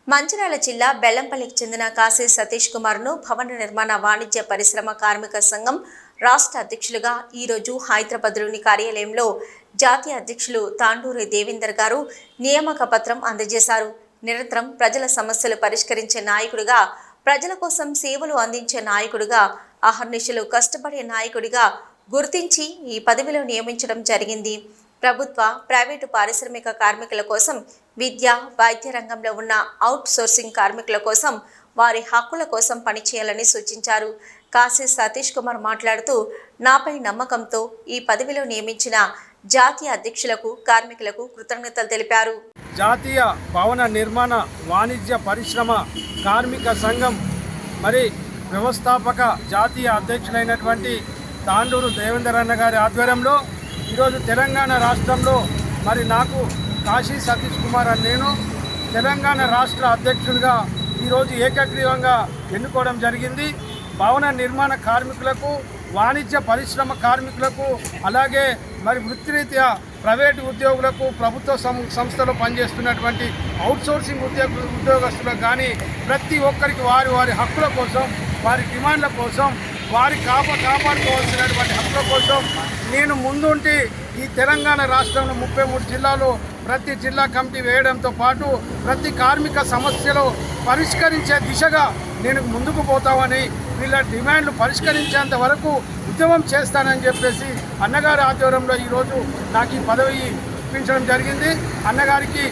మంచిర్యాల జిల్లా బెల్లంపల్లికి చెందిన కాశీ సతీష్ కుమార్ను భవన నిర్మాణ వాణిజ్య పరిశ్రమ కార్మిక సంఘం రాష్ట్ర అధ్యక్షులుగా ఈరోజు హైదరాబాద్లోని కార్యాలయంలో జాతీయ అధ్యక్షులు తాండూరి దేవేందర్ గారు నియామక పత్రం అందజేశారు. నిరంతరం ప్రజల సమస్యలు పరిష్కరించే నాయకుడిగా, ప్రజల కోసం సేవలు అందించే నాయకుడిగా, అహర్నిశలు కష్టపడే నాయకుడిగా గుర్తించి ఈ పదవిలో నియమించడం జరిగింది. ప్రభుత్వ, ప్రైవేటు పారిశ్రామిక కార్మికుల కోసం, విద్య, వైద్య రంగంలో ఉన్న అవుట్ సోర్సింగ్ కార్మికుల కోసం, వారి హక్కుల కోసం పనిచేయాలని సూచించారు. కాశీ సతీష్ కుమార్ మాట్లాడుతూ, నాపై నమ్మకంతో ఈ పదవిలో నియమించిన జాతీయ అధ్యక్షులకు, కార్మికులకు కృతజ్ఞతలు తెలిపారు. జాతీయ భవన నిర్మాణ వాణిజ్య పరిశ్రమ కార్మిక సంఘం మరి వ్యవస్థాపక జాతీయ అధ్యక్షులైనటువంటి తాండూరు దేవేందర్ అన్న గారి ఆధ్వర్యంలో ఈరోజు తెలంగాణ రాష్ట్రంలో మరి నాకు కాశీ సతీష్ కుమార్ అని నేను తెలంగాణ రాష్ట్ర అధ్యక్షుడిగా ఈరోజు ఏకగ్రీవంగా ఎన్నుకోవడం జరిగింది. భవన నిర్మాణ కార్మికులకు, వాణిజ్య పరిశ్రమ కార్మికులకు, అలాగే మరి వృత్తిరీత్యా ప్రైవేటు ఉద్యోగులకు, ప్రభుత్వ సంస్థలో పనిచేస్తున్నటువంటి అవుట్సోర్సింగ్ ఉద్యోగస్తులకు కానీ ప్రతి ఒక్కరికి వారి వారి హక్కుల కోసం, వారి డిమాండ్ల కోసం, వారి కాపాడుకోవాల్సినటువంటి హక్కుల కోసం నేను ముందుంటి ఈ తెలంగాణ రాష్ట్రంలో 33 జిల్లాలో ప్రతి జిల్లా కమిటీ వేయడంతో పాటు ప్రతి కార్మిక సమస్యలు పరిష్కరించే దిశగా నేను ముందుకు పోతామని, వీళ్ళ డిమాండ్లు పరిష్కరించేంత వరకు ఉద్యమం చేస్తానని చెప్పేసి అన్నగారి ఆధ్వర్యంలో ఈరోజు నాకు ఈ పదవి ఇప్పించడం జరిగింది. అన్నగారికి